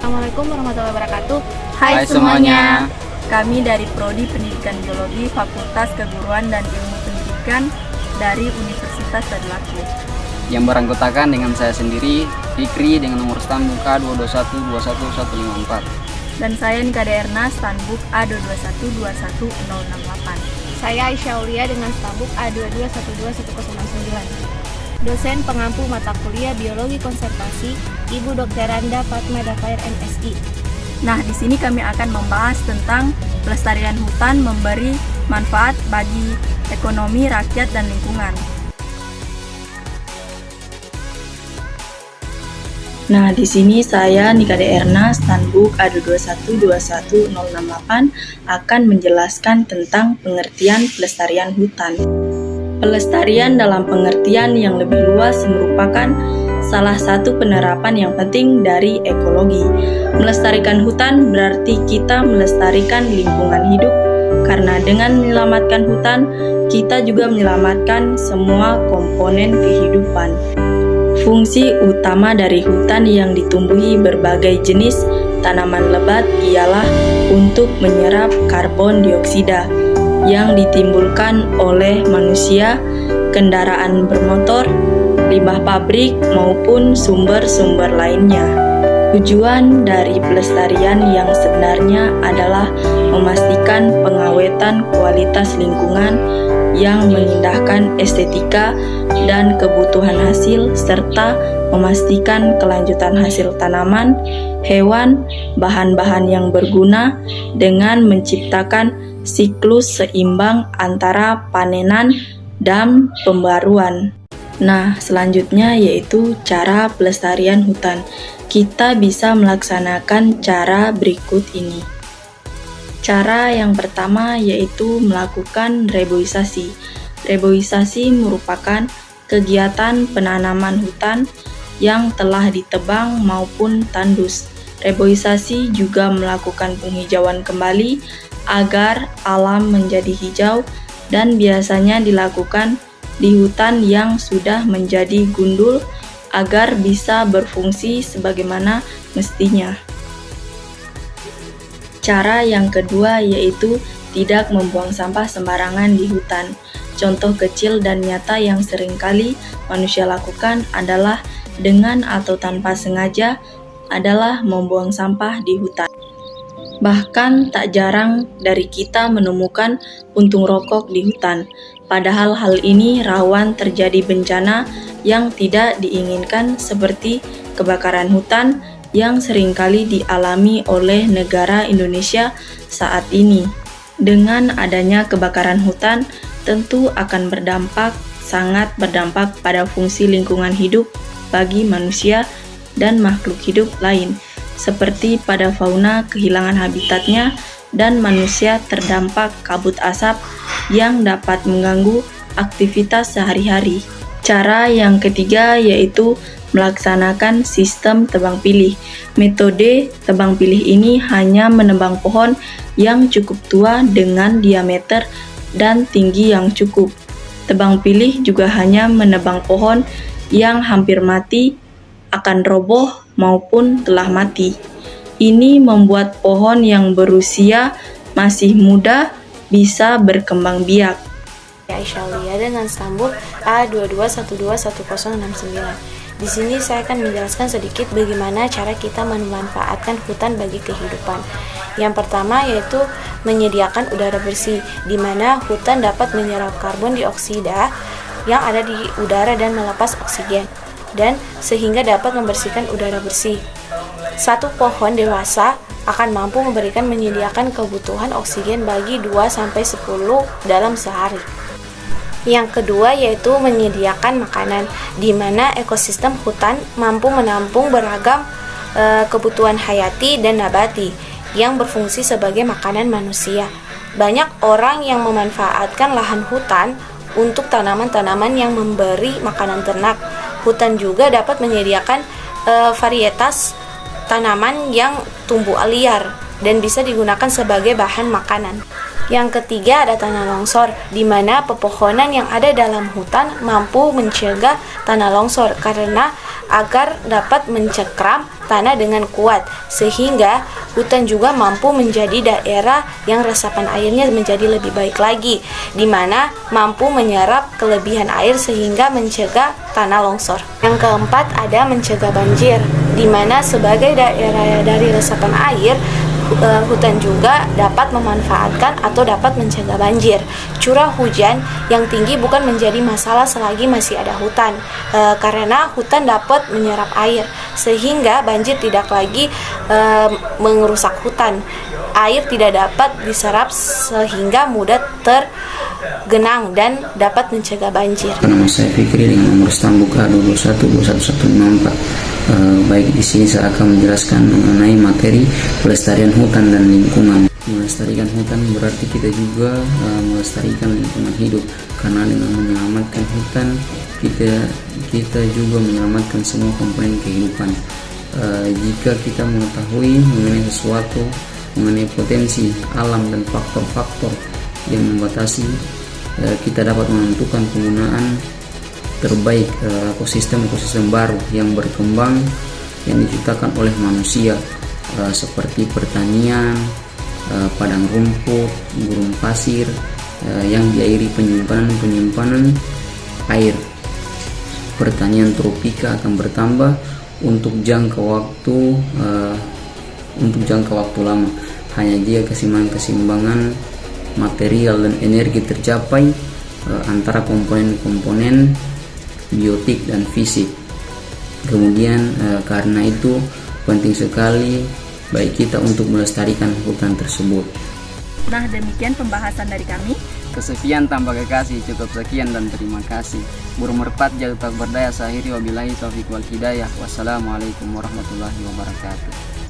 Assalamualaikum warahmatullahi wabarakatuh. Hai semuanya. Kami dari Prodi Pendidikan Biologi Fakultas Keguruan dan Ilmu Pendidikan dari Universitas Tadulako. Yang beranggotakan dengan saya sendiri, Fikri dengan nomor stambuk A221215154. Dan saya Nikade Erna, stambuk A221-21068. Saya Aisyah Aulia dengan stambuk A2212109. Dosen pengampu mata kuliah Biologi Konservasi, Ibu Dr. Randa Fatma Dafair MSI. Nah, di sini kami akan membahas tentang pelestarian hutan memberi manfaat bagi ekonomi, rakyat, dan lingkungan. Nah, di sini saya Nikade Erna, stambuk A221-21068 akan menjelaskan tentang pengertian pelestarian hutan. Pelestarian dalam pengertian yang lebih luas merupakan salah satu penerapan yang penting dari ekologi. Melestarikan hutan berarti kita melestarikan lingkungan hidup, karena dengan menyelamatkan hutan, kita juga menyelamatkan semua komponen kehidupan. Fungsi utama dari hutan yang ditumbuhi berbagai jenis tanaman lebat ialah untuk menyerap karbon dioksida yang ditimbulkan oleh manusia, kendaraan bermotor, limbah pabrik, maupun sumber-sumber lainnya. Tujuan dari pelestarian yang sebenarnya adalah memastikan pengawetan kualitas lingkungan yang mengindahkan estetika dan kebutuhan hasil, serta memastikan kelanjutan hasil tanaman, hewan, bahan-bahan yang berguna dengan menciptakan siklus seimbang antara panenan dan pembaruan. Nah, selanjutnya yaitu cara pelestarian hutan. Kita bisa melaksanakan cara berikut ini. Cara yang pertama yaitu melakukan reboisasi. Reboisasi merupakan kegiatan penanaman hutan yang telah ditebang maupun tandus. Reboisasi juga melakukan penghijauan kembali agar alam menjadi hijau, dan biasanya dilakukan di hutan yang sudah menjadi gundul agar bisa berfungsi sebagaimana mestinya. Cara yang kedua yaitu tidak membuang sampah sembarangan di hutan. Contoh kecil dan nyata yang seringkali manusia lakukan adalah dengan atau tanpa sengaja adalah membuang sampah di hutan. Bahkan tak jarang dari kita menemukan puntung rokok di hutan. Padahal hal ini rawan terjadi bencana yang tidak diinginkan seperti kebakaran hutan yang seringkali dialami oleh negara Indonesia saat ini. Dengan adanya kebakaran hutan, tentu akan sangat berdampak pada fungsi lingkungan hidup bagi manusia dan makhluk hidup lain, seperti pada fauna kehilangan habitatnya dan manusia terdampak kabut asap yang dapat mengganggu aktivitas sehari-hari. Cara yang ketiga yaitu melaksanakan sistem tebang pilih. Metode tebang pilih ini hanya menebang pohon yang cukup tua dengan diameter dan tinggi yang cukup. Tebang pilih juga hanya menebang pohon yang hampir mati, akan roboh, maupun telah mati. Ini membuat pohon yang berusia masih muda bisa berkembang biak. Aisyah Aulia dengan stambuk A221211069. Di sini saya akan menjelaskan sedikit bagaimana cara kita memanfaatkan hutan bagi kehidupan. Yang pertama yaitu menyediakan udara bersih, di mana hutan dapat menyerap karbon dioksida yang ada di udara dan melepas oksigen, dan sehingga dapat membersihkan udara bersih. Satu pohon dewasa akan mampu menyediakan kebutuhan oksigen bagi 2-10 dalam sehari. Yang kedua yaitu menyediakan makanan, di mana ekosistem hutan mampu menampung beragam kebutuhan hayati dan nabati yang berfungsi sebagai makanan manusia. Banyak orang yang memanfaatkan lahan hutan untuk tanaman-tanaman yang memberi makanan ternak. Hutan juga dapat menyediakan varietas tanaman yang tumbuh liar dan bisa digunakan sebagai bahan makanan. Yang ketiga ada tanah longsor, di mana pepohonan yang ada dalam hutan mampu mencegah tanah longsor karena agar dapat mencekram tanah dengan kuat, sehingga hutan juga mampu menjadi daerah yang resapan airnya menjadi lebih baik lagi, di mana mampu menyerap kelebihan air sehingga mencegah tanah longsor. Yang keempat ada mencegah banjir, di mana sebagai daerah dari resapan air, hutan juga dapat memanfaatkan atau dapat mencegah banjir. Curah hujan yang tinggi bukan menjadi masalah selagi masih ada hutan, karena hutan dapat menyerap air sehingga banjir tidak lagi merusak hutan. Air tidak dapat diserap sehingga mudah tergenang dan dapat mencegah banjir. Nama saya Fikri dengan nomor stambuk A212154. Baik, di sini saya akan menjelaskan mengenai materi pelestarian hutan dan lingkungan. Melestarikan hutan berarti kita juga melestarikan lingkungan hidup, karena dengan menyelamatkan hutan kita juga menyelamatkan semua komponen kehidupan. Jika kita mengetahui mengenai sesuatu, mengenai potensi alam dan faktor-faktor yang membatasi, kita dapat menentukan penggunaan terbaik ekosistem baru yang berkembang yang diciptakan oleh manusia, seperti pertanian, padang rumput, gurun pasir yang diairi penyimpanan air. Pertanian tropika akan bertambah untuk jangka waktu lama hanya jika keseimbangan material dan energi tercapai antara komponen-komponen biotik dan fisik. Kemudian karena itu penting sekali bagi kita untuk melestarikan hutan tersebut. Nah, demikian pembahasan dari kami. Kesekian tanpa kekasih, cukup sekian dan terima kasih. Burung merpati jatuh tak berdaya, saya akhiri wabillahi taufiq wal hidayah. Wassalamualaikum warahmatullahi wabarakatuh.